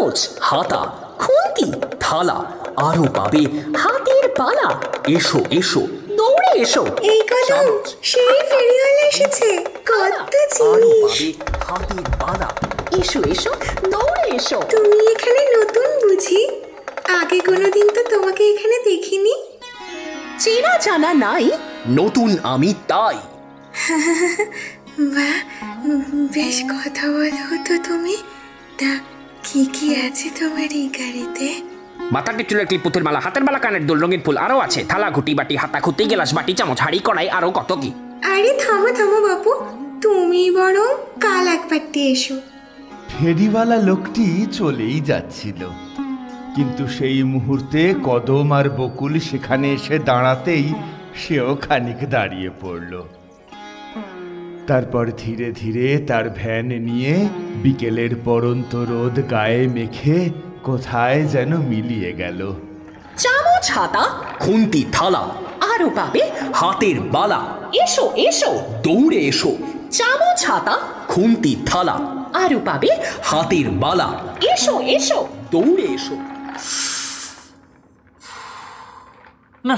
চামচ, হাতা, খুন্তি, থালা, আরো পাবে হাতের পালা। এসো এসো, দৌড়ে এসো। এই কদম, সেই ফেরিওয়ালা এসেছে, কত জিনিস। হাতের পালা, এসো এসো, দৌড়ে এসো। তুমি এখানে নতুন বুঝি? আগে কোনোদিন তো তোমাকে এখানে দেখিনি। চেনা জানা নাই, নতুন আমি তাই। বাহ, বেশ কথা বলো তো তুমি। তা কি কি আছে তোমার এই গাড়িতে? মাথার টিপচুলের ক্লিপ, পুঁথির মালা, হাতের মালা, কানের দুল, রঙিন ফুল, আরো আছে থালা, ঘুটি, বাটি, হাতা, খুঁতি, গেলাস, বাটি, চামচ, হাঁড়ি, কড়াই, আরো কত কি। আরে থামো থামো বাপু, তুমি বরং কাল একবারটি এসো। ফেরিওয়ালা লোকটি চলেই যাচ্ছিল, কিন্তু সেই মুহূর্তে কদম আর বকুল সেখানে এসে দাঁড়াতেই সেও খানিক দাঁড়িয়ে পড়ল। তারপর ধীরে ধীরে তার ভ্যান নিয়ে বিকেলের পরন্ত রোদ গায়ে মেখে কোথায় যেন মিলিয়ে গেল। চামচ, হাতা, খুন্তি, থালা, আরো পাবে হাতের বালা। এসো এসো, দৌড়ে এসো। চামচ, হাতা, খুন্তি, থালা, আরো পাবে হাতের বালা। এসো এসো, দৌড়ে এসো। না,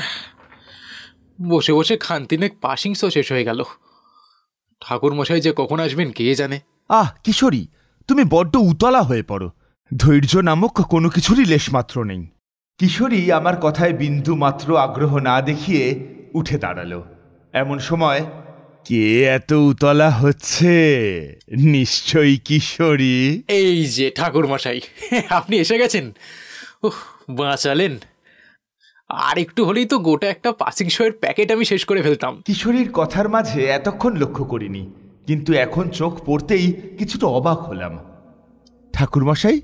বসে বসে খানতিনেক পাসিং শো শেষ হয়ে গেল। ঠাকুর মশাই যে কখন আসবেন কে জানে। কিশোরী, তুমি বড্ড উতলা হয়ে পড়ো। ধৈর্য নামক কোনো কিছুরই লেশমাত্র নেই। কিশোরী আমার কথায় বিন্দু মাত্র আগ্রহ না দেখিয়ে উঠে দাঁড়ালো। এমন সময়, কে এত উতলা হচ্ছে? নিশ্চয়ই কিশোরী। এই যে ঠাকুর মশাই, আপনি এসে গেছেন। বাঁচালেন। আর একটু হলেই তো গোটা একটা পাসিং শো এর প্যাকেট আমি শেষ করে ফেলতাম। কিশোরীর কথার মাঝে এতক্ষণ লক্ষ্য করিনি, কিন্তু এখন চোখ পড়তেই কিছুটা অবাক হলাম। ঠাকুরমশাই,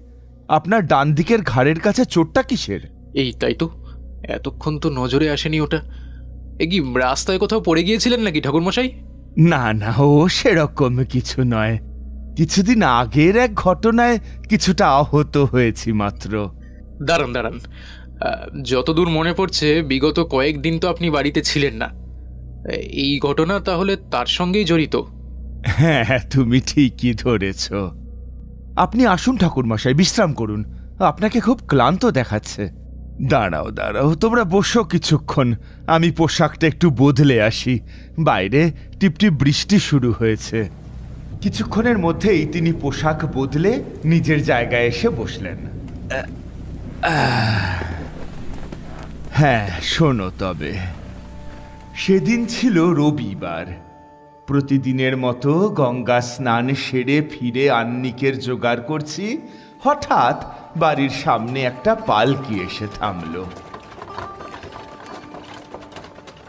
আপনার ডান দিকের ঘাড়ের কাছে চোটটা কিসের? এই তাই তো, এতক্ষণ তো নজরে আসেনি ওটা। এ কি রাস্তায় কোথাও পড়ে গিয়েছিলেন নাকি ঠাকুরমশাই? না না, ও সেরকম কিছু নয়। কিছুদিন আগের এক ঘটনায় কিছুটা আহত হয়েছি মাত্র। দাঁড়ান দাঁড়ান, যতদূর মনে পড়ছে বিগত কয়েকদিন তো আপনি বাড়িতে ছিলেন না। এই ঘটনা তাহলে তার সঙ্গেই জড়িত? হ্যাঁ, তুমি ঠিকই ধরেছ। আপনি আসুন ঠাকুরমশাই, বিশ্রাম করুন। আপনাকে খুব ক্লান্ত দেখাচ্ছে। দাঁড়াও দাঁড়াও, তোমরা বসো কিছুক্ষণ, আমি পোশাকটা একটু বদলে আসি। বাইরে টিপটিপ বৃষ্টি শুরু হয়েছে। কিছুক্ষণের মধ্যেই তিনি পোশাক বদলে নিজের জায়গায় এসে বসলেন। হ্যাঁ, শোনো তবে, সেদিন ছিল রবিবার। প্রতিদিনের মতো গঙ্গা স্নান সেরে ফিরে আন্নিকের জোগাড় করছি, হঠাৎ বাড়ির সামনে একটা পালকি এসে থামল।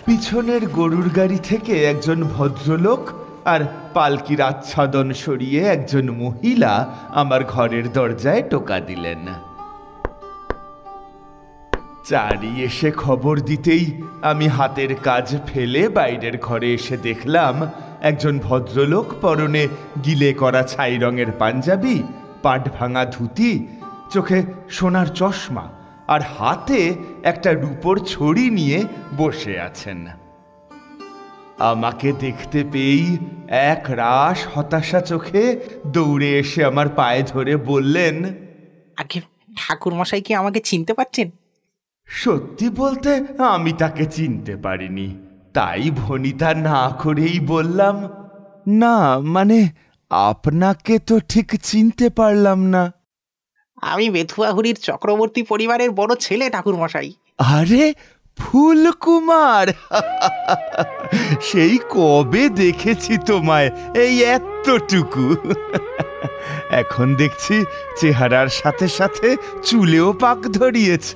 পিছনের গরুর গাড়ি থেকে একজন ভদ্রলোক আর পালকির আচ্ছাদন সরিয়ে একজন মহিলা আমার ঘরের দরজায় টোকা দিলেন। চারি এসে খবর দিতেই আমি হাতের কাজ ফেলে বাইরের ঘরে এসে দেখলাম একজন ভদ্রলোক পরনে গিলে করা ছাই রঙের পাঞ্জাবি, পাট ভাঙা ধুতি, চোখে সোনার চশমা আর হাতে একটা রূপোর ছড়ি নিয়ে বসে আছেন। আমাকে দেখতে পেয়েই এক রাশ হতাশা চোখে দৌড়ে এসে আমার পায়ে ধরে বললেন, আগে ঠাকুর মশাই কি আমাকে চিনতে পারছেন? সত্যি বলতে আমি তাকে চিনতে পারিনি, তাই ভনিতা না করেই বললাম, না মানে আপনাকে তো ঠিক চিনতে পারলাম না। আমি বেথুয়াহুড়ির চক্রবর্তী পরিবারের বড় ছেলে ঠাকুর মশাই। আরে ফুলকুমার, সেই কবে দেখেছি তোমায়, এই এতটুকু। এখন দেখছি চেহারার সাথে সাথে চুলেও পাক ধরিয়েছ।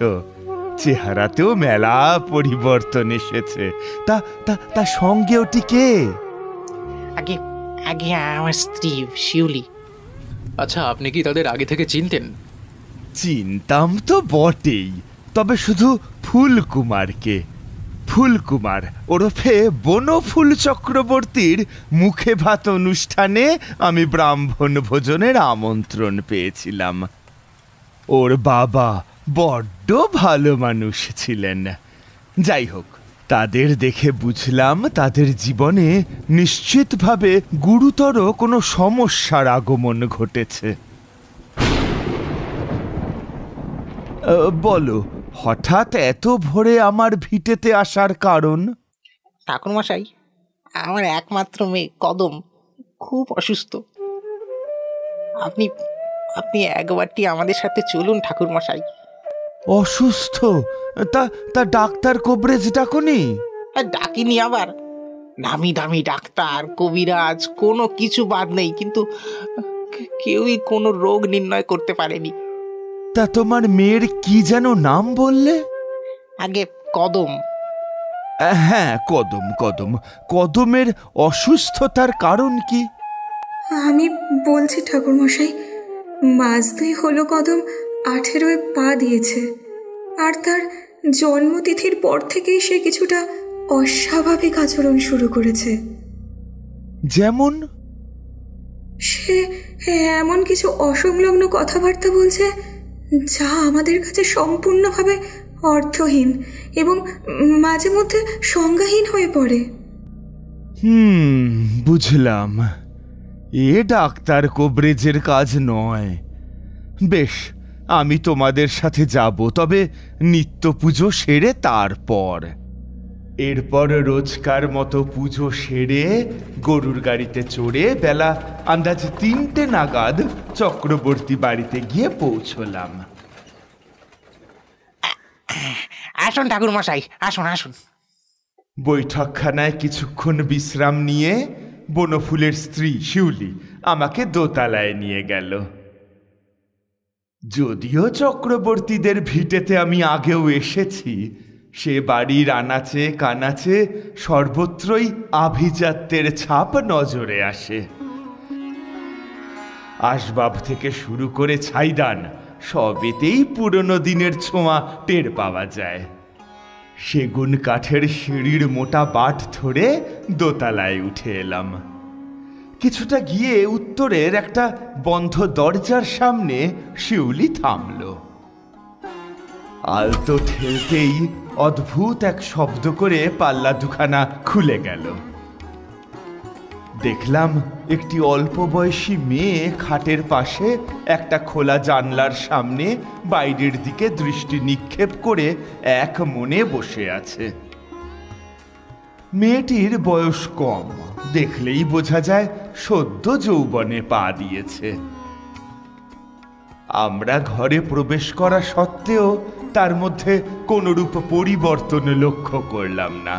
চেহারাতেও মেলা পরিবর্তন এসেছে। তা তা তা সঙ্গে ওটি কে? আগে আগে আমার স্ত্রী শিউলি। আচ্ছা, আপনি কি তাদের আগে থেকে চিনতেন? চিনতাম তো বটেই, তবে শুধু ফুলকুমারকে। ফুলকুমার ওরফে বনফুল চক্রবর্তীর মুখে ভাত অনুষ্ঠানে আমি ব্রাহ্মণ ভোজনের আমন্ত্রণ পেয়েছিলাম। ওর বাবা বড্ড ভালো মানুষ ছিলেন। যাই হোক, তাদের দেখে বুঝলাম তাদের জীবনে নিশ্চিতভাবে গুরুতর কোনো সমস্যার আগমন ঘটেছে। বলো, হঠাৎ এত ভোরে আমার ভিটেতে আসার কারণ? ঠাকুরমশাই, আমার একমাত্র মেয়ে কদম খুব অসুস্থ। আপনি আপনি একবারটি আমাদের সাথে চলুন ঠাকুরমশাই। অসুস্থ? তা তা ডাক্তার কবরেজ ডাকুনি? আর ডাকিনি আবার, নামি দামি ডাক্তার কবিরাজ কোনো কিছু বাদ নেই, কিন্তু কেউই কোনো রোগ নির্ণয় করতে পারেনি। তা তোমার মেয়ের কি যেন নাম বললে? আগে কদম। হ্যাঁ, কদম। কদমের অসুস্থতার কারণ কি? আমি বলছি ঠাকুরমশাই, মাস 2 হলো কদম 18 পা দিয়েছে, আর তার জন্মতিথির পর থেকেই সে কিছুটা অস্বাভাবিক আচরণ শুরু করেছে। যেমন? সে এমন কিছু অসংলগ্ন কথাবার্তা বলছে যা আমাদের কাছে সম্পূর্ণভাবে অর্থহীন এবং মাঝে মধ্যে সংজ্ঞাহীন হয়ে পড়ে। বুঝলাম। এ ডাক্তার কবরেজের কাজ নয়। বেশ, আমি তোমাদের সাথে যাব, তবে নিত্য পুজো সেরে তারপর। এরপর রোজকার মতো পুজো সেরে গরুর গাড়িতে চড়ে বেলা আন্দাজ 3টে নাগাদ চক্রবর্তী বাড়িতে গিয়ে পৌঁছলাম। আসুন ঠাকুরমশাই, আসুন। বৈঠকখানায় কিছুক্ষণ বিশ্রাম নিয়ে বনফুলের স্ত্রী শিউলি আমাকে দোতলায় নিয়ে গেল। যদিও চক্রবর্তীদের ভিটেতে আমি আগেও এসেছি, সে বাড়ির আনাচে কানাচে সর্বত্রই আভিজাত্যের ছাপ নজরে আসে। আসবাব থেকে শুরু করে ছাইদান সবেতেই পুরনো দিনের ছোঁয়া টের পাওয়া যায়। সেগুন কাঠের সিঁড়ির মোটা বাট ধরে দোতলায় উঠে এলাম। কিছুটা গিয়ে উত্তরের একটা বন্ধ দরজার সামনে শিউলি থামল। আলতো ঠেলতেই অদ্ভুত এক শব্দ করে পাল্লা দুখানা খুলে গেল। দেখলাম একটি অল্প বয়সী মেয়ে খাটের পাশে একটা খোলা জানলার সামনে বাইরের দিকে দৃষ্টি নিক্ষেপ করে এক মনে বসে আছে। মেয়েটির বয়স কম, দেখলেই বোঝা যায় সদ্য যৌবনে পা দিয়েছে। আমরা ঘরে প্রবেশ করা সত্ত্বেও তার মধ্যে কোনরূপ পরিবর্তন লক্ষ্য করলাম না,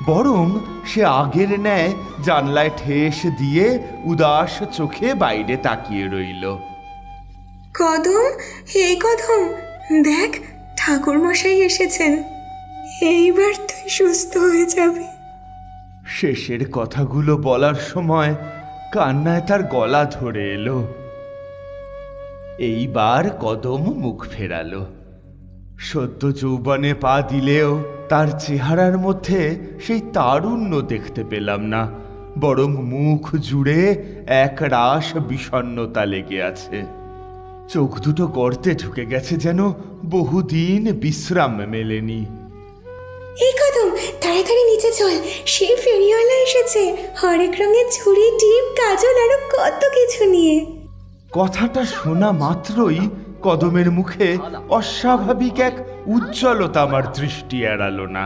বরং সে আগের ন্যায় জানলায় ঠেস দিয়ে উদাস চোখে বাইরে তাকিয়ে রইল। কদম, হে কদম, দেখ ঠাকুরমশাই এসেছেন, এইবার তুই সুস্থ হয়ে যাবি। শেষের কথাগুলো বলার সময় কান্নায় তার গলা ধরে এলো। এইবার কদম মুখ ফেরালো। সদ্য যৌবনে পা দিলেও তার চেহারার মধ্যে সেই তারুণ্য দেখতে পেলাম না, বরং মুখ জুড়ে এক রাস বিষণ্ণতা লেগে আছে। চোখ দুটো গর্তে ঢুকে গেছে, যেন বহুদিন বিশ্রাম মেলেনি। এই কদম, তাড়াতাড়ি নিচে চল, সেই ফেরিওয়ালা এসেছে, হরেক রঙের ছুরি, টিপ, কাজল আরো কত কিছু নিয়ে। কথাটা শোনা মাত্রই কদমের মুখে অস্বাভাবিক এক উজ্জ্বলতা আমার দৃষ্টি এড়ালো না।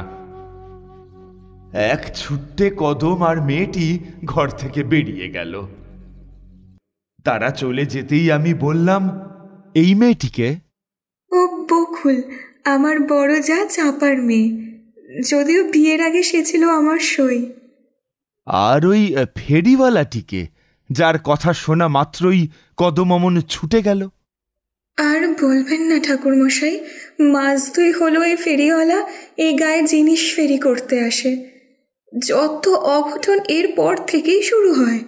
এক ছুট্টে কদম আর মেয়েটি ঘর থেকে বেরিয়ে গেল। তারা চলে যেতেই আমি বললাম, এই মেয়েটিকে? ও বকুল, আমার বড় যা চাপার মেয়ে, যদিও বিয়ের আগে সে ছিল আমার সই। আর ওই ফেরিওয়ালাটিকে, যার কথা শোনা মাত্রই কদম অমন ছুটে গেল? আর বলবেন না ঠাকুরমশাই, মাস 2 হলো এই ফেরিওয়ালা এই গায়ে জিনিস ফেরি করতে আসে। যত অঘটন এর পর থেকেই শুরু হয়।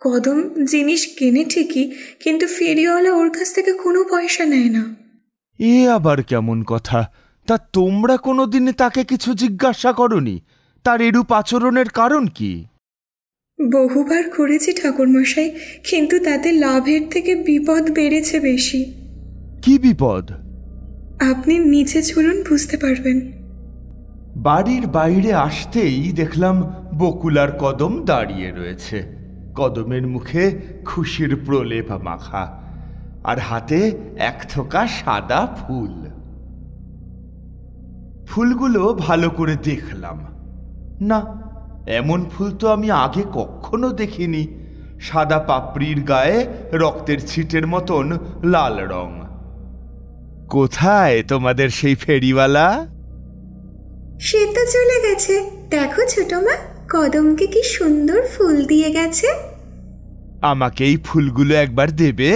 কদম জিনিস কেনে ঠিকই, কিন্তু ফেরিওয়ালা ওর কাছ থেকে কোনো পয়সা নেয় না। এ আবার কেমন কথা? তা তোমরা কোনোদিন তাকে কিছু জিজ্ঞাসা করনি? তার এরূপ আচরণের কারণ কি? বহুবার করেছি ঠাকুরমশাই, কিন্তু তাতে লাভের থেকে বিপদ বেড়েছে বেশি। কি বিপদ? আপনি নিচে চলুন, বুঝতে পারবেন। বাড়ির বাইরে আসতেই দেখলাম বকুল আর কদম দাঁড়িয়ে রয়েছে। কদমের মুখে খুশির প্রলেপ মাখা, আর হাতে এক থোকা সাদা ফুল। ফুলগুলো ভালো করে দেখলাম, না, এমন ফুল তো আমি আগে কখনো দেখিনি। সাদা পাপড়ির গায়ে রক্তের ছিটের মতন লাল রং। কোথায় তোমাদের সেই ফেরিওয়ালা? সে তো চলে গেছে। দেখো ছোট মা, কদমকে কি সুন্দর ফুল দিয়ে গেছে। আমাকে এই ফুলগুলো একবার দেবে?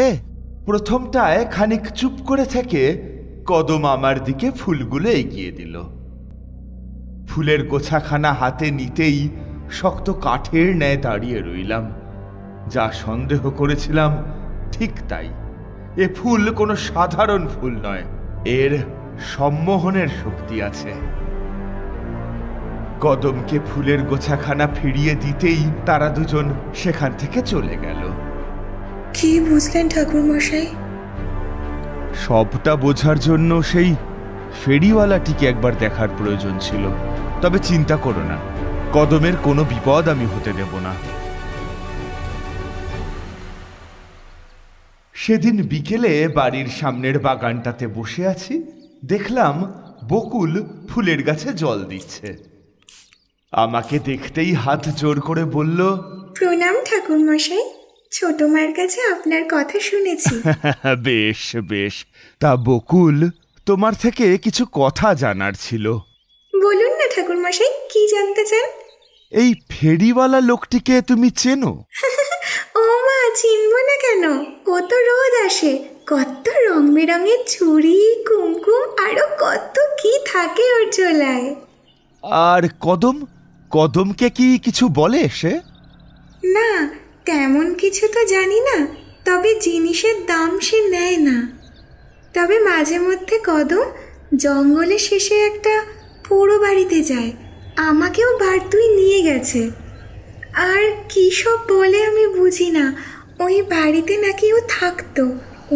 প্রথমটায় খানিক চুপ করে থেকে কদম আমার দিকে ফুলগুলো এগিয়ে দিল। ফুলের গোছাখানা হাতে নিতেই শক্ত কাঠের ন্যায় দাঁড়িয়ে রইলাম। যা সন্দেহ করেছিলাম ঠিক তাই। এ ফুল কোনো সাধারণ ফুল নয়, এর সম্মোহনের শক্তি আছে। কদমকে ফুলের গোছাখানা ফিরিয়ে দিতেই তারা দুজন সেখান থেকে চলে গেল। কি বুঝলেন ঠাকুর মশাই? সবটা বোঝার জন্য সেই ফেরিওয়ালাটিকে একবার দেখার প্রয়োজন ছিল। তবে চিন্তা করো না, কদমের কোনো বিপদ আমি হতে দেব না। সেদিন বিকেলে বাড়ির সামনের বাগানটাতে বসে আছি, দেখলাম বকুল ফুলের গাছে জল দিচ্ছে। আমাকে দেখতেই হাত জোর করে বলল, প্রণাম ঠাকুর মশাই, ছোট মায়ের কাছে আপনার কথা শুনেছি। বেশ বেশ। তা বকুল, তোমার থেকে কিছু কথা জানার ছিল। বলুন না ঠাকুর মশাই, কি জানতে চান? এই ফেরিওয়ালা লোকটিকে তুমি চেনো? ও মা, চিনব না কেন? ও তো রোজ আসে। কত রং বেরঙের চুড়ি, কুমকুম, আরো কত কি থাকে ওর ঝোলায়। আর কদম, কদমকে কি কিছু বলে সে? না, তেমন কিছু তো জানি না, তবে জিনিসের দাম সে নেয় না। তবে মাঝে মধ্যে কদম জঙ্গলের শেষে একটা পোড়ো বাড়িতে যায়, আমাকেও বারদুই নিয়ে গেছে। আর কী সব বলে আমি বুঝি না। ওই বাড়িতে নাকি ও থাকতো,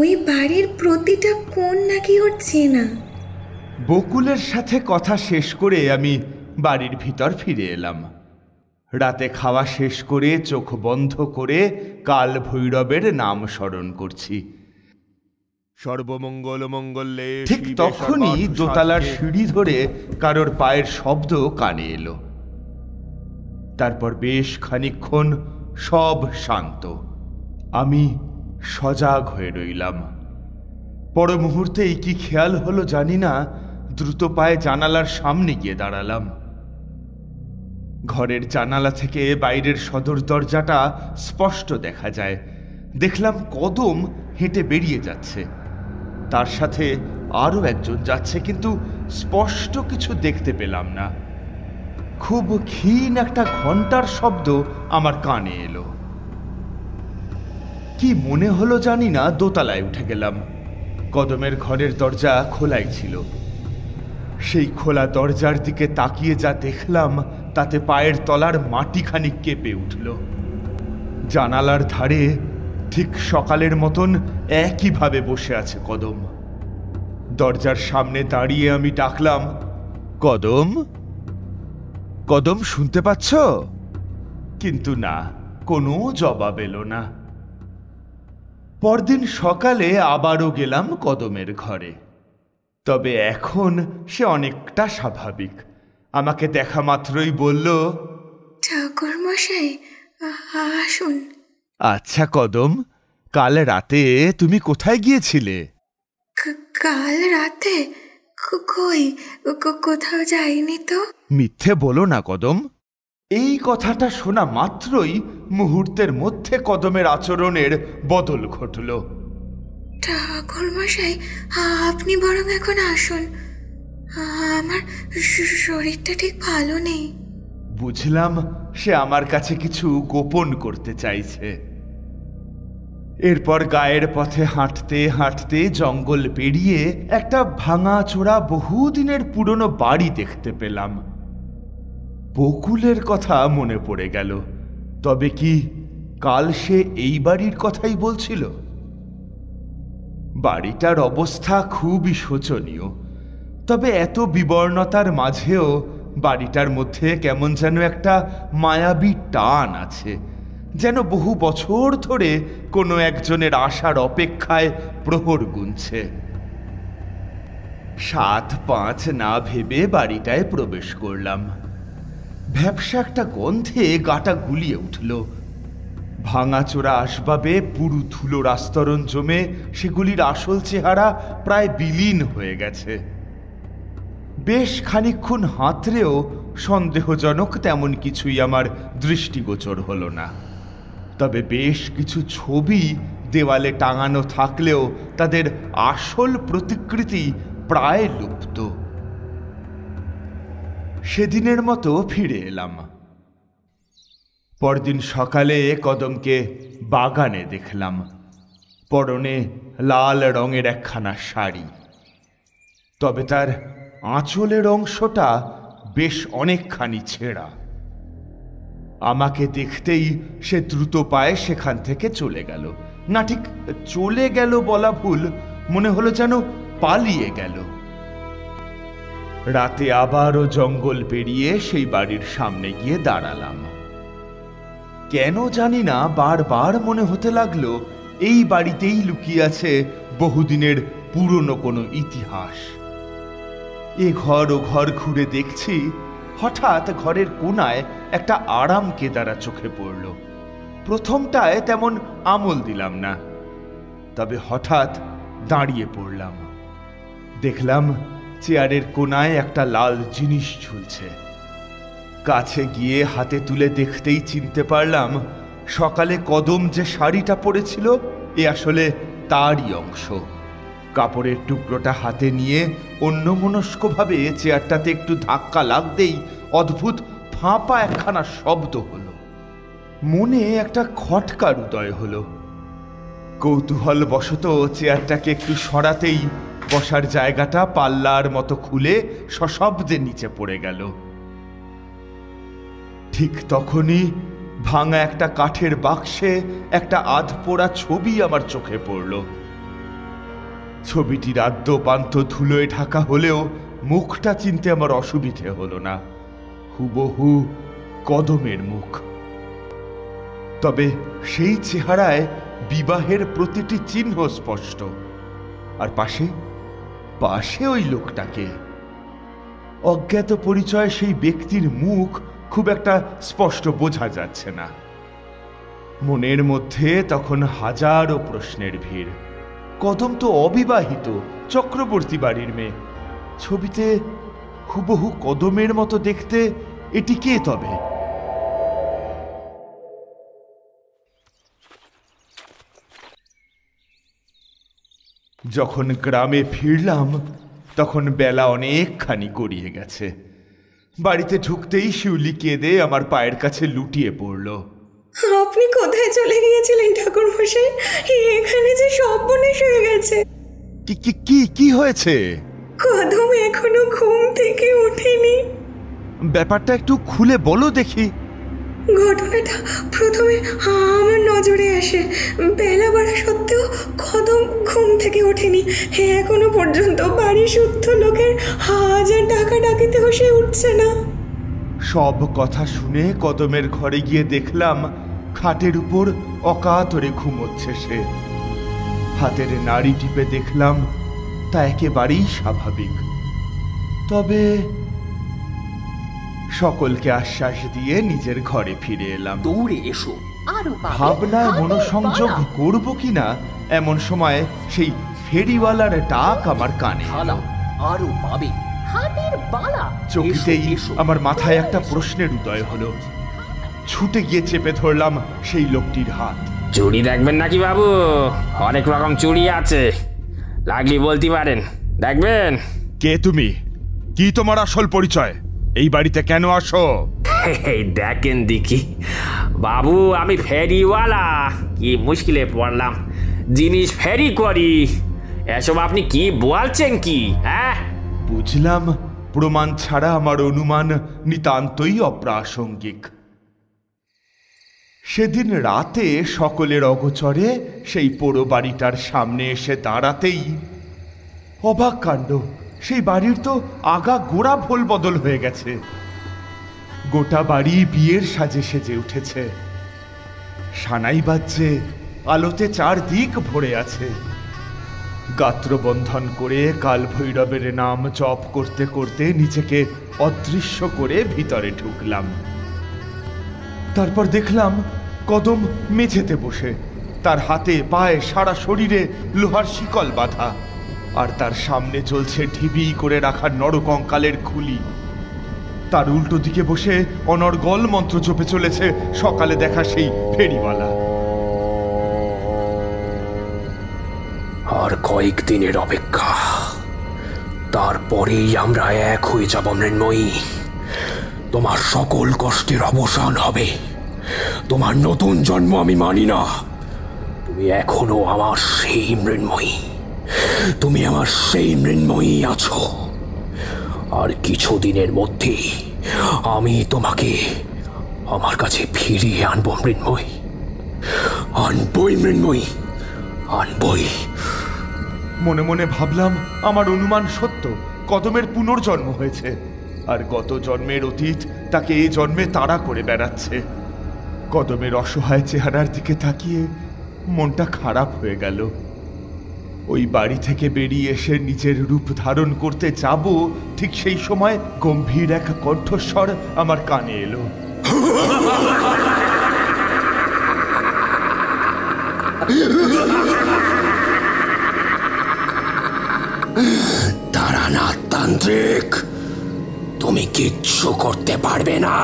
ওই বাড়ির প্রতিটা কোণ নাকি ওর চেনা। বকুলের সাথে কথা শেষ করে আমি বাড়ির ভিতর ফিরে এলাম। রাতে খাওয়া শেষ করে চোখ বন্ধ করে কাল ভৈরবের নাম স্মরণ করছি। সর্বমঙ্গল মঙ্গলে। ঠিক তখনই দোতলার সিঁড়ি ধরে কারোর পায়ের শব্দ কানে এলো। তারপর বেশ খানিকক্ষণ সব শান্ত। আমি সজাগ হয়ে রইলাম। পর মুহূর্তেই কি খেয়াল হলো জানি না, দ্রুত পায়ে জানালার সামনে গিয়ে দাঁড়ালাম। ঘরের জানালা থেকে বাইরের সদর দরজাটা স্পষ্ট দেখা যায়। দেখলাম কদম হেঁটে বেরিয়ে যাচ্ছে, তার সাথে আরও একজন যাচ্ছে, কিন্তু স্পষ্ট কিছু দেখতে পেলাম না। খুব ক্ষীণ একটা ঘন্টার শব্দ আমার কানে এলো। কি মনে হলো জানি না, দোতলায় উঠে গেলাম। কদমের ঘরের দরজা খোলাই ছিল। সেই খোলা দরজার দিকে তাকিয়ে যা দেখলাম, তাতে পায়ের তলার মাটি খানিক কেঁপে উঠল। জানালার ধারে ঠিক সকালের মতন একইভাবে বসে আছে কদম। দরজার সামনে দাঁড়িয়ে আমি ডাকলাম, কদম, কদম, শুনতে পাচ্ছ? কিন্তু না, কোনো জবাব এলো না। পরদিন সকালে আবারও গেলাম কদমের ঘরে। তবে এখন সে অনেকটা স্বাভাবিক। আমাকে দেখা মাত্রই বলল, ঠাকুর মশাই আসুন। আচ্ছা কদম, কাল রাতে তুমি কোথায় গিয়েছিলে? কাল রাতে? কই, কোথাও যাইনি তো। মিথ্যে বলো না কদম। এই কথাটা শোনা মাত্রই মুহূর্তের মধ্যে কদমের আচরণের বদল ঘটল। ঠাকুর মশাই, আপনি বরং এখন আসুন, আমার শরীরটা ঠিক ভালো নেই। বুঝলাম সে আমার কাছে কিছু গোপন করতে চাইছে। এরপর গায়ের পথে হাঁটতে হাঁটতে জঙ্গল পেরিয়ে একটা ভাঙাচোরা বহুদিনের পুরনো বাড়ি দেখতে পেলাম। বকুলের কথা মনে পড়ে গেল। তবে কি কাল সে এই বাড়ির কথাই বলছিল? বাড়িটার অবস্থা খুবই শোচনীয়, তবে এত বিবর্ণতার মাঝেও বাড়িটার মধ্যে কেমন যেন একটা মায়াবী টান আছে, যেন বহু বছর ধরে কোনো একজনের আসার অপেক্ষায় প্রহর গুনছে। 7-5 না ভেবে বাড়িটায় প্রবেশ করলাম। ভ্যাপসা একটা গন্ধে গাটা গুলিয়ে উঠল। ভাঙাচোরা আসবাবে পুরু ধুলোর আস্তরণ জমে সেগুলির আসল চেহারা প্রায় বিলীন হয়ে গেছে। বেশ খানিকক্ষণ হাতড়েও সন্দেহজনক তেমন কিছুই আমার দৃষ্টিগোচর হলো না। তবে বেশ কিছু ছবি দেওয়ালে টাঙানো থাকলেও তাদের আসল প্রতিকৃতি প্রায় লুপ্ত। সেদিনের মতো ফিরে এলাম। পরদিন সকালে কদমকে বাগানে দেখলাম, পরনে লাল রঙের একখানা শাড়ি। তবে তার আঁচলের অংশটা বেশ অনেকখানি ছেঁড়া। আমাকে দেখতেই সে দ্রুত পায়ে সেখান থেকে চলে গেল। না, ঠিক চলে গেল বলা ভুল, মনে হলো যেন পালিয়ে গেল। রাতে আবারও জঙ্গল পেরিয়ে সেই বাড়ির সামনে গিয়ে দাঁড়ালাম। কেন জানি না বারবার মনে হতে লাগলো এই বাড়িতেই লুকিয়ে আছে বহুদিনের পুরনো কোনো ইতিহাস। এ ঘর ও ঘর ঘুরে দেখছি, হঠাৎ ঘরের কোণায় একটা আরাম কেদারা চোখে পড়ল। প্রথমটায় তেমন আমল দিলাম না, তবে হঠাৎ দাঁড়িয়ে পড়লাম। দেখলাম চেয়ারের কোণায় একটা লাল জিনিস ঝুলছে। কাছে গিয়ে হাতে তুলে দেখতেই চিনতে পারলাম সকালে কদম যে শাড়িটা পরেছিল এ আসলে তারই অংশ। কাপড়ের টুকরোটা হাতে নিয়ে অন্যমনস্কভাবে চেয়ারটাতে একটু ধাক্কা লাগতেই অদ্ভুত ফাঁপা একখানা শব্দ হলো। মনে একটা খটকার উদয় হলো। কৌতূহল বশত চেয়ারটাকে একটু সরাতেই বসার জায়গাটা পাল্লার মতো খুলে সশব্দে নিচে পড়ে গেল। ঠিক তখনই ভাঙা একটা কাঠের বাক্সে একটা আধপোড়া ছবি আমার চোখে পড়ল। ছবিটির আদ্যপান্ত ধুলোয় ঢাকা হলেও মুখটা চিনতে আমার অসুবিধে হলো না। হুবহু কদমের মুখ। তবে সেই চেহারায় বিবাহের প্রতিটি চিহ্ন স্পষ্ট। আর পাশে পাশে ওই লোকটাকে অজ্ঞাত পরিচয় সেই ব্যক্তির মুখ খুব একটা স্পষ্ট বোঝা যাচ্ছে না। মনের মধ্যে তখন হাজারো প্রশ্নের ভিড়। কদম তো অবিবাহিত, চক্রবর্তী বাড়ির মেয়ে। ছবিতে হুবহু কদমের মতো দেখতে এটি কে তবে? যখন গ্রামে ফিরলাম তখন বেলা অনেকখানি গড়িয়ে গেছে। বাড়িতে ঢুকতেই শিউলি কেঁদে আমার পায়ের কাছে লুটিয়ে পড়ল। আপনি কোথায় চলে গিয়েছিলেন ঠাকুর মশাই? এখানে যে সর্বনাশ হয়ে গেছে। কি হয়েছে? কদম এখনো ঘুম থেকে ওঠেনি। ব্যাপারটা একটু খুলে বলো দেখি। ঘটনাটা প্রথমে আমার নজরে আসে। বেলা বাড়া সত্ত্বেও কদম ঘুম থেকে ওঠেনি। এখনো পর্যন্ত বাড়ি শুদ্ধ লোকের হাজার টাকা ডাকিতেও সে উঠছে না। সব কথা শুনে কদমের ঘরে গিয়ে দেখলাম খাটের উপর অকাতরে ঘুমোচ্ছে সে। হাতের নাড়ি টিপে দেখলাম তা একেবারেই স্বাভাবিক। তবে সকলকে আশ্বাস দিয়ে নিজের ঘরে ফিরে এলাম। দৌড়ে এসো, আরো ভাবনায় মনোসংযোগ করব কিনা এমন সময় সেই ফেরিওয়ালার ডাক আমার কানে এলো। আরো পাবে হাতের বালা। চকিতেই আমার মাথায় একটা প্রশ্নের উদয় হলো। ছুটে গিয়ে চেপে ধরলাম সেই লোকটির হাত। চুড়ি দেখবেন নাকি বাবু? অনেক রকম চুড়ি আছে, লাগলি বলতে পারেন, দেখবেন। কে তুমি? কি তোমার আসল পরিচয়? এই বাড়িতে কেন আসো? এই দেখেন দেখি বাবু, আমি ফেরিওয়ালা। কি মুশকিলে পড়লাম, জিনিস ফেরি করি। এসব আপনি কি বলছেন কি? হ্যাঁ, বুঝলাম প্রমাণ ছাড়া আমার অনুমান নিতান্তই অপ্রাসঙ্গিক। সেদিন রাতে সকলের অগোচরে সেই পোড়ো বাড়িটার সামনে এসে দাঁড়াতেই অবাক কাণ্ড, সেই বাড়ির তো আগা গোড়া ভোল বদল হয়ে গেছে। গোটা বাড়ি বিয়ের সাজে সেজে উঠেছে। সানাই বাজছে, আলোতে চারদিক ভরে আছে। গাত্রবন্ধন করে কাল ভৈরবের নাম জপ করতে করতে নিজেকে অদৃশ্য করে ভিতরে ঢুকলাম। তারপর দেখলাম কদম মেঝেতে বসে, তার হাতে পায়ে সারা শরীরে লোহার শিকল বাঁধা, আর তার সামনে চলছে ঢিবি করে রাখা নরকঙ্কালের খুলি। তার উল্টো দিকে বসে অনর্গল মন্ত্র জপে চলেছে সকালে দেখা সেই ফেরিওয়ালা। আর কয়েকদিনের অপেক্ষা, তারপরেই আমরা এক হয়ে যাব মৃন্ময়ী। তোমার সকল কষ্টের অবসান হবে। তোমার নতুন জন্ম আমি মানি না। তুমি এখনো আমার সেই মৃন্ময়ী, তুমি আমার সেই মৃন্ময়ী আছো। আর কিছুদিনের মধ্যেই আমি তোমাকে আমার কাছে ফিরিয়ে আনবো মৃন্ময়ী, আনবই মৃন্ময়ী, আনবই। মনে মনে ভাবলাম আমার অনুমান সত্য, কদমের পুনর্জন্ম হয়েছে, আর গত জন্মের অতীত তাকে এই জন্মে তাড়া করে বেড়াচ্ছে। কদমের অসহায় চেহারার দিকে তাকিয়ে মনটা খারাপ হয়ে গেল। ওই বাড়ি থেকে বেরিয়ে এসে নিজের রূপ ধারণ করতে যাব, ঠিক সেই সময় গম্ভীর এক কণ্ঠস্বর আমার কানে এলো। তারানাথ তান্ত্রিক, তুমি কিচ্ছু করতে পারবে না।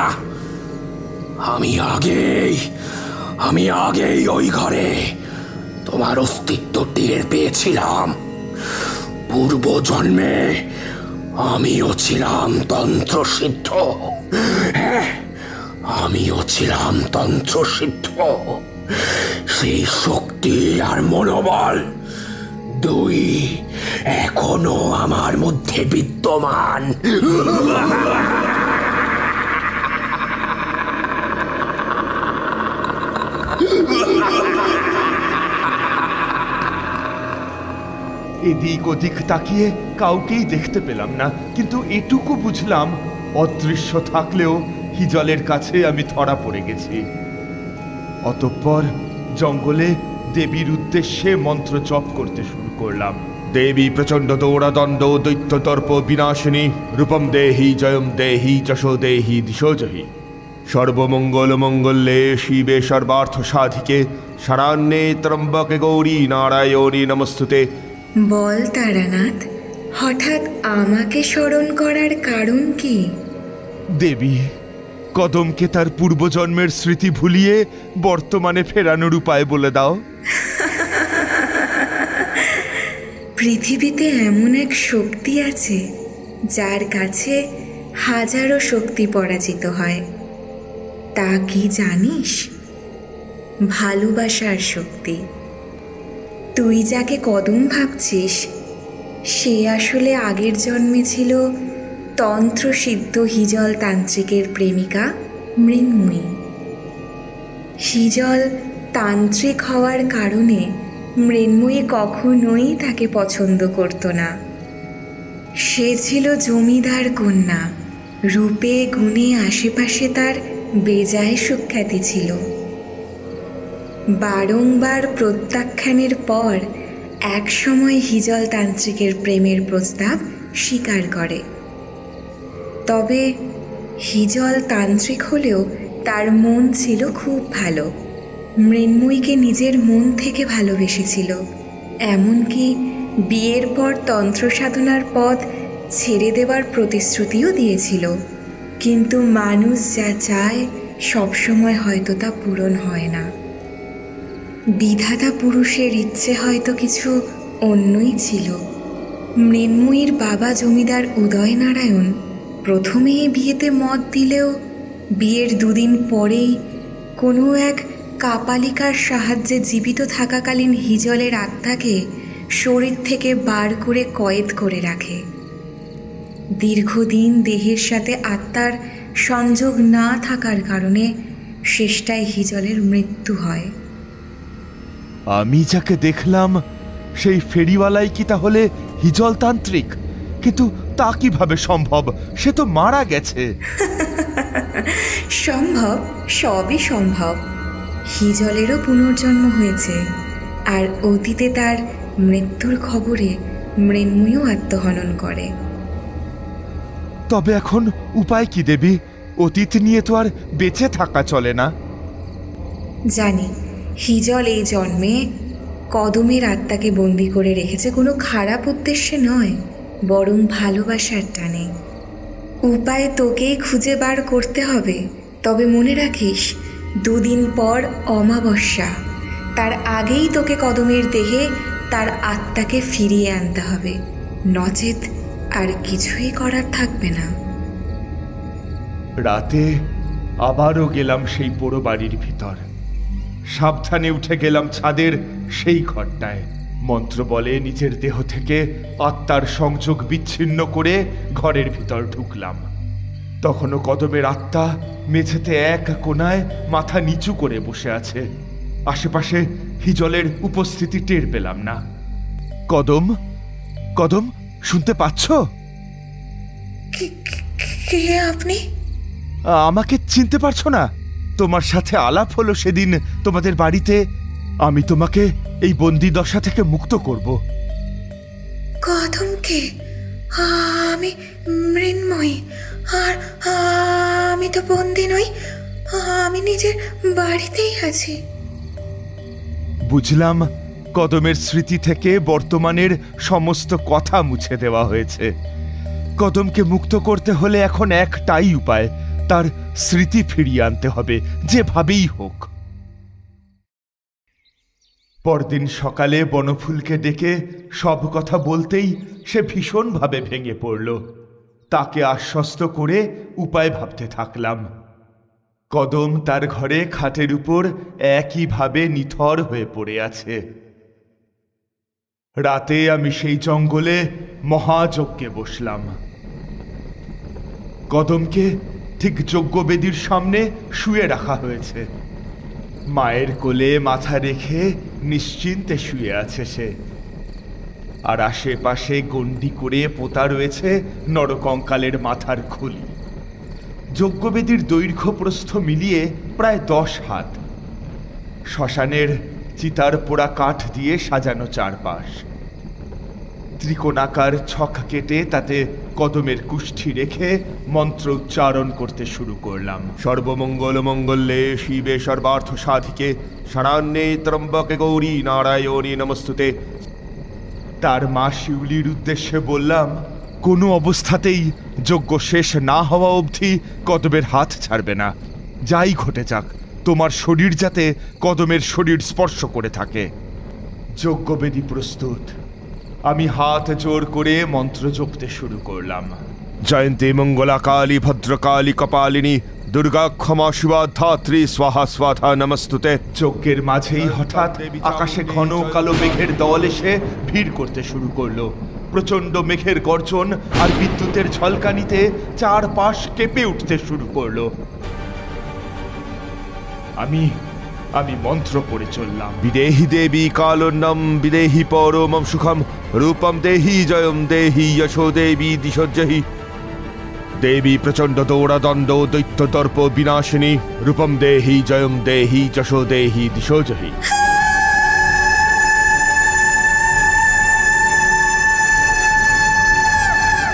আমি আগেই ওই ঘরে তোমার অস্তিত্ব টের পেয়েছিলাম। পূর্ব জন্মে আমিও ছিলাম তন্ত্রসিদ্ধ। হ্যাঁ, আমিও ছিলাম তন্ত্রসিদ্ধ। সেই শক্তি আর মনোবল দুই এখনো আমার মধ্যে বিদ্যমান। এদিক ওদিক তাকিয়ে কাউকেই দেখতে পেলাম না, কিন্তু এটুকু বুঝলাম অদৃশ্য থাকলেও হিজলের কাছে আমি ধরা পড়ে গেছি। অতঃপর জঙ্গলে দেবীর উদ্দেশ্যে মন্ত্র জপ করতে শুরু করলাম। দেবী প্রচণ্ড দৌড়াদণ্ড দৈত্যতর্প বিনাশিনী, রূপম দেহি জয়ম দেহি যশো দেহি দিশোজহি, সর্বমঙ্গল মঙ্গলে শিবে সর্বার্থ সাধিকে, শরণ্যে ত্রম্বকে গৌরী নারায়ণী নমস্তুতে। বল তারানাথ, হঠাৎ আমাকে স্মরণ করার কারণ কি? দেবী, কদমকে তার পূর্বজন্মের স্মৃতি ভুলিয়ে বর্তমানে ফেরানোর উপায় বলে দাও। পৃথিবীতে এমন এক শক্তি আছে যার কাছে হাজারো শক্তি পরাজিত হয়। তা কি জানিস? ভালোবাসার শক্তি। তুই যাকে কদম ভাবছিস, সে আসলে আগের জন্মে ছিল তন্ত্রসিদ্ধ হিজল তান্ত্রিকের প্রেমিকা মৃন্ময়ী। হিজল তান্ত্রিক হওয়ার কারণে মৃন্ময়ী কখনোই তাকে পছন্দ করত না। সে ছিল জমিদার কন্যা, রূপে গুণে আশেপাশে তার বেজায় সুখ্যাতি ছিল। বারংবার প্রত্যাখ্যানের পর একসময় হিজল তান্ত্রিকের প্রেমের প্রস্তাব স্বীকার করে। তবে হিজল তান্ত্রিক হলেও তার মন ছিল খুব ভালো। মৃন্ময়ীকে নিজের মন থেকে ভালোবেসেছিল, এমনকি বিয়ের পর তন্ত্র সাধনার পথ ছেড়ে দেওয়ার প্রতিশ্রুতিও দিয়েছিল। কিন্তু মানুষ যা চায় সবসময় হয়তো তা পূরণ হয় না। বিধাতা পুরুষের ইচ্ছে হয়তো কিছু অন্যই ছিল। মৃন্ময়ীর বাবা জমিদার উদয়নারায়ণ প্রথমে বিয়েতে মত দিলেও বিয়ের দুদিন পরেই কোনো এক কাপালিকার সাহায্যে জীবিত থাকাকালীন হিজলের আত্মাকে শরীর থেকে বার করে কয়েদ করে রাখে। দীর্ঘদিন দেহের সাথে আত্মার সংযোগ না থাকার কারণে শেষটায় হিজলের মৃত্যু হয়। আমি যাকে দেখলাম সেই ফেরিওয়ালাই কি তাহলে হিজল তান্ত্রিক? কিন্তু তা কিভাবে সম্ভব? সে তো মারা গেছে। সম্ভব, সবই সম্ভব। হিজলেরও পুনর্জন্ম হয়েছে, আর অতীতে তার মৃত্যুর খবরে মৃন্ময়ও আত্মহনন করে। তবে এখন উপায় কি দেবী? অতীত নিয়ে তো আর বেঁচে থাকা চলে না। জানি হিজল এই জন্মে কদমের আত্মাকে বন্দি করে রেখেছে কোনো খারাপ উদ্দেশ্যে নয়, বরং ভালোবাসার টানে। উপায় তোকেই খুঁজে বার করতে হবে। তবে মনে রাখিস, 2 দিন পর অমাবস্যা, তার আগেই তোকে কদমের দেহে তার আত্মাকে ফিরিয়ে আনতে হবে, নচেত আর কিছুই করার থাকবে না। রাতে আবারও গেলাম সেই পোড়ো বাড়ির ভিতর। সাবধানে উঠে গেলাম ছাদের সেই ঘরটায়। মন্ত্র বলে নিজের দেহ থেকে আত্মার সংযোগ বিচ্ছিন্ন করে ঘরের ভিতর ঢুকলাম। তখনও কদমের আত্মা মেঝেতে এক কোণায় মাথা নিচু করে বসে আছে। আশেপাশে হিজলের উপস্থিতি টের পেলাম না। কদম, কদম, শুনতে পাচ্ছ? কে আপনি? আমাকে চিনতে পারছো না? তোমার সাথে আলাপ হলো সেদিন তোমাদের বাড়িতে। আমি তোমাকে এই বন্দি দশা থেকে মুক্ত করব। কদমকে? আমি মৃন্ময়ী, আর আমি তো বন্দি নই, আমি নিজের বাড়িতেই আছি। বুঝলাম, কদমের স্মৃতি থেকে বর্তমানের সমস্ত কথা মুছে দেওয়া হয়েছে। কদমকে মুক্ত করতে হলে এখন একটাই উপায়, তার স্মৃতি ফিরিয়ে আনতে হবে যেভাবেই হোক। পরদিন সকালে বনফুলকে ডেকে সব কথা বলতেই সে ভীষণভাবে ভেঙে পড়ল। তাকে আশ্বস্ত করে উপায় ভাবতে থাকলাম। কদম তার ঘরে খাটের উপর একইভাবে নিথর হয়ে পড়ে আছে। রাতে আমি সেই জঙ্গলে মহাযজ্ঞে বসলাম। কদমকে ঠিক যজ্ঞবেদীর সামনে শুয়ে রাখা হয়েছে। মায়ের কোলে মাথা রেখে নিশ্চিন্তে শুয়ে আছে সে। আর আশেপাশে গণ্ডি করে পোতা রয়েছে নরকঙ্কালের মাথার খুলি। যজ্ঞবেদীর দৈর্ঘ্য প্রস্থ মিলিয়ে প্রায় 10 হাত। শ্মশানের চিতার পোড়া কাঠ দিয়ে সাজানো চারপাশ। ত্রিকোণাকার ছক কেটে তাতে কদমের কুষ্ঠি রেখে মন্ত্র উচ্চারণ করতে শুরু করলাম। সর্বমঙ্গল মঙ্গলে শিবে সর্বার্থ সাধিকে শরণ্যে ত্রম্বকে গৌরী নারায়ণী নমস্তুতে। তার মা শিউলির উদ্দেশ্যে বললাম, কোনো অবস্থাতেই যজ্ঞ শেষ না হওয়া অবধি কদমের হাত ছাড়বে না। যাই ঘটে যাক, তোমার শরীর যাতে কদমের শরীর স্পর্শ করে থাকে। যজ্ঞবেদী প্রস্তুত। আমি হাত জোর করে মন্ত্র জপতে শুরু করলাম। জয়ন্তী মঙ্গলা কালী ভদ্রকালী কপালিনী দুর্গা ক্ষমা শিবা ধাত্রী স্বাহা স্বাধা নমস্তুতে। যজ্ঞের মাঝেই হঠাৎ আকাশে ঘন কালো মেঘের দল এসে ভিড় করতে শুরু করলো। প্রচণ্ড মেঘের গর্জন আর বিদ্যুতের ঝলকানিতে চারপাশ কেঁপে উঠতে শুরু করলো। আমি মন্ত্র পড়ে চললাম। বিদেহি দেবী কালন্নম বিদেহি পরমম সুখম রূপম দেহি জয়ম দেহি যশো দেবী দিশোজ্জহি। দেবী প্রচণ্ড দৌড়াদণ্ড দৈত্য দর্প বিনাশিনী রূপম দেহি জয়ম দেহি যশো দেহি দিশোজ্জহি।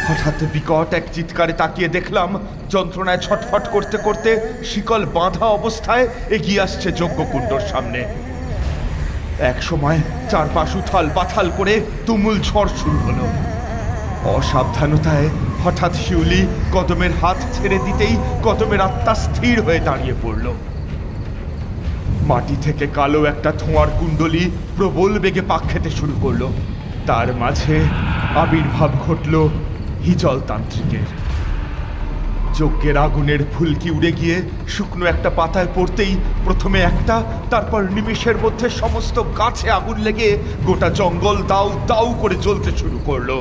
হঠাৎ বিকট এক চিৎকারে তাকিয়ে দেখলাম যন্ত্রণায় ছটফট করতে করতে শিকল বাঁধা অবস্থায় এগিয়ে আসছে যজ্ঞকুণ্ডর সামনে। এক সময় চারপাশ উথাল পাথাল করে তুমুল ঝড় শুরু হলো। অসাবধানতায় হঠাৎ শিউলি কদমের হাত ছেড়ে দিতেই কদমের আত্মা স্থির হয়ে দাঁড়িয়ে পড়ল। মাটি থেকে কালো একটা ধোঁয়ার কুণ্ডলী প্রবল বেগে পাক খেতে শুরু করলো। তার মাঝে আবির্ভাব ঘটল হিজল তান্ত্রিকের। যজ্ঞের আগুনের ফুলকি উড়ে গিয়ে শুকনো একটা পাতায় পড়তেই প্রথমে একটা, তারপর নিমেষের মধ্যে সমস্ত গাছে আগুন লেগে গোটা জঙ্গল দাউ দাউ করে জ্বলতে শুরু করলো।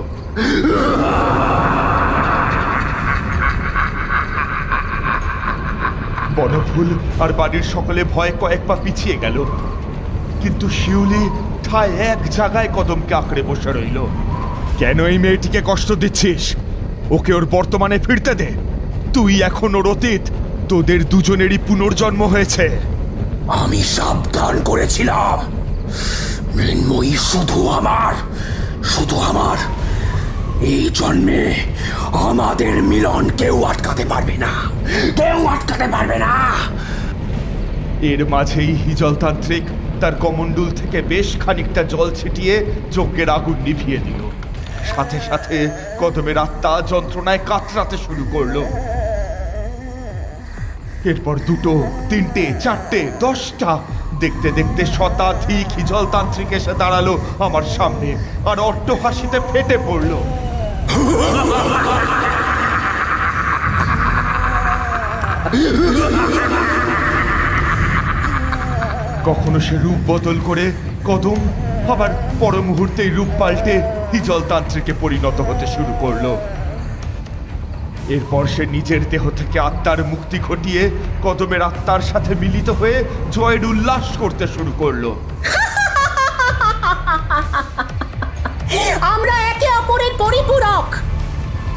বনফুল আর বাড়ির সকলে ভয়ে কয়েক পা পিছিয়ে গেল, কিন্তু শিউলি ঠায় এক জায়গায় কদমকে আঁকড়ে বসে রইল। কেন এই মেয়েটিকে কষ্ট দিচ্ছিস? ওকে ওর বর্তমানে ফিরতে দে। তুই এখন ওর অতীত, তোদের দুজনেরই পুনর্জন্ম হয়েছে। আমি সাবধান করেছিলাম, মৃন্ময়ী শুধু আমার। এই জন্মে আমাদের মিলন কেউ আটকাতে পারবে না। এর মাঝেই হিজলতান্ত্রিক তার কমণ্ডুল থেকে বেশ খানিকটা জল ছিটিয়ে যজ্ঞের আগুন নিভিয়ে দিল। সাথে সাথে কদমের আত্মা যন্ত্রণায় কাতরাতে শুরু করলো। এরপর 2, 3, 4, 10টা দেখতে দেখতে শতাধিক হিজলতান্ত্রিক এসে দাঁড়ালো আমার সামনে আর অট্টহাসিতে ফেটে পড়লো। কখনো সে রূপ বদল করে কদম, আবার পর মুহূর্তেই রূপ পাল্টে হিজলতান্ত্রিকে পরিণত হতে শুরু করলো। এরপর সে নিজের দেহ থেকে আত্মার মুক্তি ঘটিয়ে কদমের আত্মার সাথে মিলিত হয়ে জয়ের উল্লাস করতে শুরু করলো। আমরা একে অপরের পরিপূরক।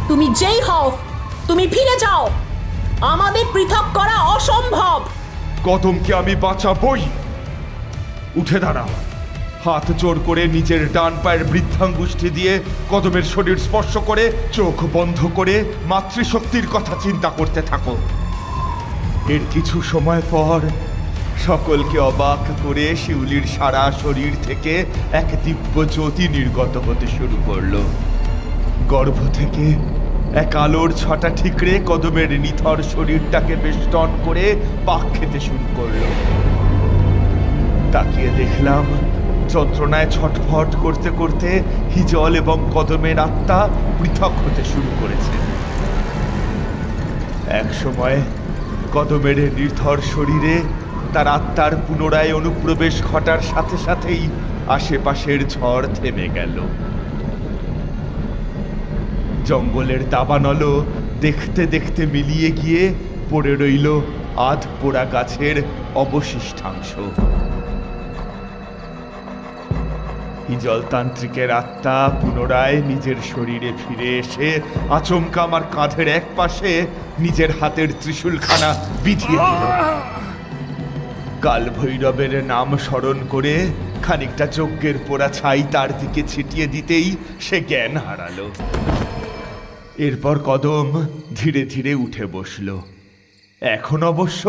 তুমি যেই হও, তুমি ফিরে যাও, আমাদের পৃথক করা অসম্ভব। কদমকে আমি বাঁচাবই। উঠে দাঁড়াও। হাত জোর করে নিজের ডান পায়ের বৃদ্ধাঙ্গুষ্ঠি দিয়ে কদমের শরীর স্পর্শ করে চোখ বন্ধ করে মাতৃশক্তির কথা চিন্তা করতে থাকো। এর কিছু সময় পর সকলকে অবাক করে শিউলির সারা শরীর থেকে এক দিব্য জ্যোতি নির্গত হতে শুরু করলো। গর্ভ থেকে এক আলোর ছটা ঠিকরে কদমের নিথর শরীরটাকে বেষ্টন করে পাক খেতে শুরু করলো। তাকিয়ে দেখলাম যন্ত্রণায় ছটফট করতে করতে হিজল এবং কদমের আত্মা পৃথক হতে শুরু করেছে। এক সময় কদমের নির্থর শরীরে তার আত্মার পুনরায় অনুপ্রবেশ ঘটার সাথে সাথেই আশেপাশের ঝড় থেমে গেল। জঙ্গলের দাবানলও দেখতে দেখতে মিলিয়ে গিয়ে পড়ে রইল আধ পোড়া গাছের অবশিষ্টাংশ। হিজলতান্ত্রিকের আত্মা পুনরায় নিজের শরীরে ফিরে এসে আচমকা আমার কাঁধের এক পাশে নিজের হাতের ত্রিশূলখানা বিধিয়ে দিল। কাল ভৈরবের নাম স্মরণ করে খানিকটা যজ্ঞের পোড়া ছাই তার দিকে ছিটিয়ে দিতেই সে জ্ঞান হারালো। এরপর কদম ধীরে ধীরে উঠে বসল। এখন অবশ্য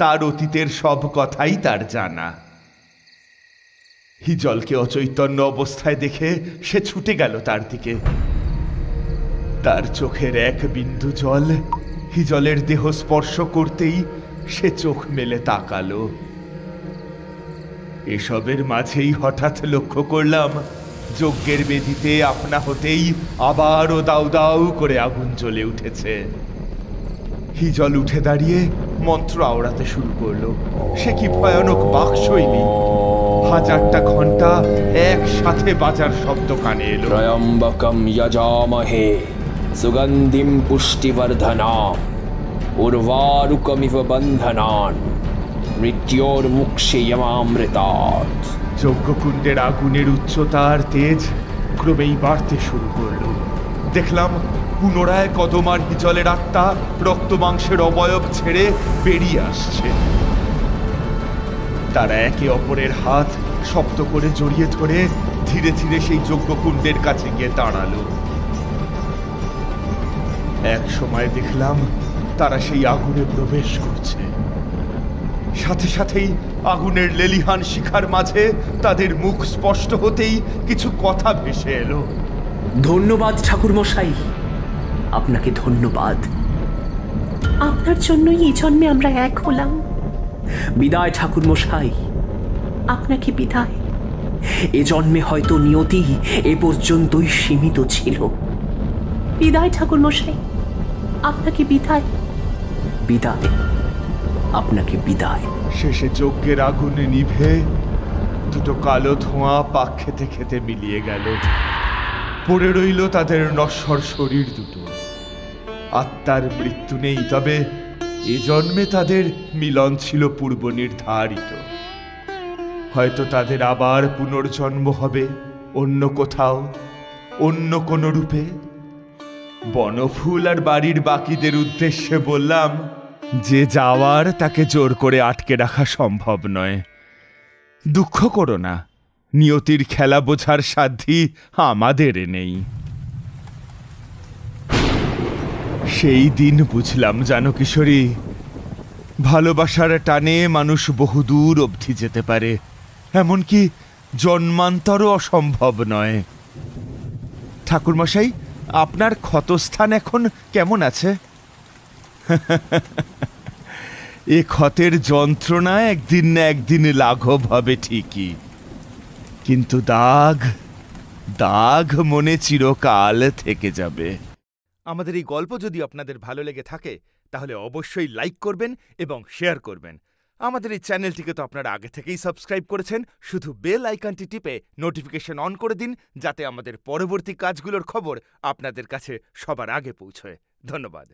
তার অতীতের সব কথাই তার জানা। হিজলকে অচৈতন্য অবস্থায় দেখে সে ছুটে গেল তার দিকে। তার চোখের এক বিন্দু জল হিজলের দেহ স্পর্শ করতেই সে চোখ মেলে তাকালো। এসবের মাঝেই হঠাৎ লক্ষ্য করলাম যজ্ঞের বেদিতে আপনা হতেই আবারও দাউ দাউ করে আগুন জ্বলে উঠেছে। হিজল উঠে দাঁড়িয়ে মন্ত্র আওড়াতে শুরু করলো। সে কি ভয়ানক বাকশৈলী! 1000টা ঘন্টা একসাথে বাজার শব্দ কানে এলো। ত্রয়ম্বকম যজামহে সুগন্ধিম পুষ্টিবর্ধনাম উর্বারুকমিব বন্ধনান মৃত্যুর্মুক্ষেয়মামৃতাৎ। যজ্ঞকুণ্ডের আগুনের উচ্চতার তেজ ক্রমেই বাড়তে শুরু করলো। দেখলাম পুনরায় কদম আর হিজলের আত্মা রক্ত মাংসের অবয়ব ছেড়ে বেরিয়ে আসছে। তারা একে অপরের হাত শক্ত করে জড়িয়ে ধরে ধীরে ধীরে সেই যজ্ঞকুণ্ডের কাছে গিয়ে দাঁড়ালো। এক সময় দেখলাম তারা সেই আগুনে প্রবেশ করছে। সাথে সাথেই আগুনের লেলিহান শিখার মাঝে তাদের মুখ স্পষ্ট হতেই কিছু কথা ভেসে এলো। ধন্যবাদ ঠাকুরমশাই, আপনাকে ধন্যবাদ। আপনার জন্যই এই জন্মে আমরা এক হলাম। বিদায় ঠাকুরমশাই, আপনাকে বিদায়। এ জন্মে হয়তো নিয়তি এ পর্যন্তই সীমিত ছিল। বিদায় ঠাকুরমশাই, আপনাকে বিদায়। বিদায়, আপনাকে বিদায়। শেষে যজ্ঞের আগুনে নিভে দুটো কালো ধোঁয়া পাক খেতে খেতে মিলিয়ে গেল। পড়ে রইল তাদের নশ্বর শরীর দুটো। আত্মার মৃত্যু নেই, তবে এ জন্মে তাদের মিলন ছিল পূর্ব নির্ধারিত। হয়তো তাদের আবার পুনর্জন্ম হবে অন্য কোথাও, অন্য কোনো রূপে। বনফুল আর বাড়ির বাকিদের উদ্দেশ্যে বললাম, যে যাওয়ার তাকে জোর করে আটকে রাখা সম্ভব নয়। দুঃখ করো না, নিয়তির খেলা বোঝার সাধ্যি আমাদের নেই। সেই দিন বুঝলাম জানো কিশোরী, ভালোবাসার টানে মানুষ বহুদূর অবধি যেতে পারে, এমনকি জন্মান্তরও অসম্ভব নয়। ঠাকুরমশাই, আপনার ক্ষতস্থান এখন কেমন আছে? এ ক্ষতের যন্ত্রণা একদিন না একদিন লাঘব হবে ঠিকই, কিন্তু দাগ দাগ মনে চিরকাল থেকে যাবে। আমাদের এই গল্প যদি আপনাদের ভালো লেগে থাকে তাহলে অবশ্যই লাইক করবেন এবং শেয়ার করবেন। আমাদের এই চ্যানেলটিকে তো আপনারা আগে থেকেই সাবস্ক্রাইব করেছেন, শুধু বেল আইকনটি টিপে নোটিফিকেশন অন করে দিন, যাতে আমাদের পরবর্তী কাজগুলোর খবর আপনাদের কাছে সবার আগে পৌঁছয়। ধন্যবাদ।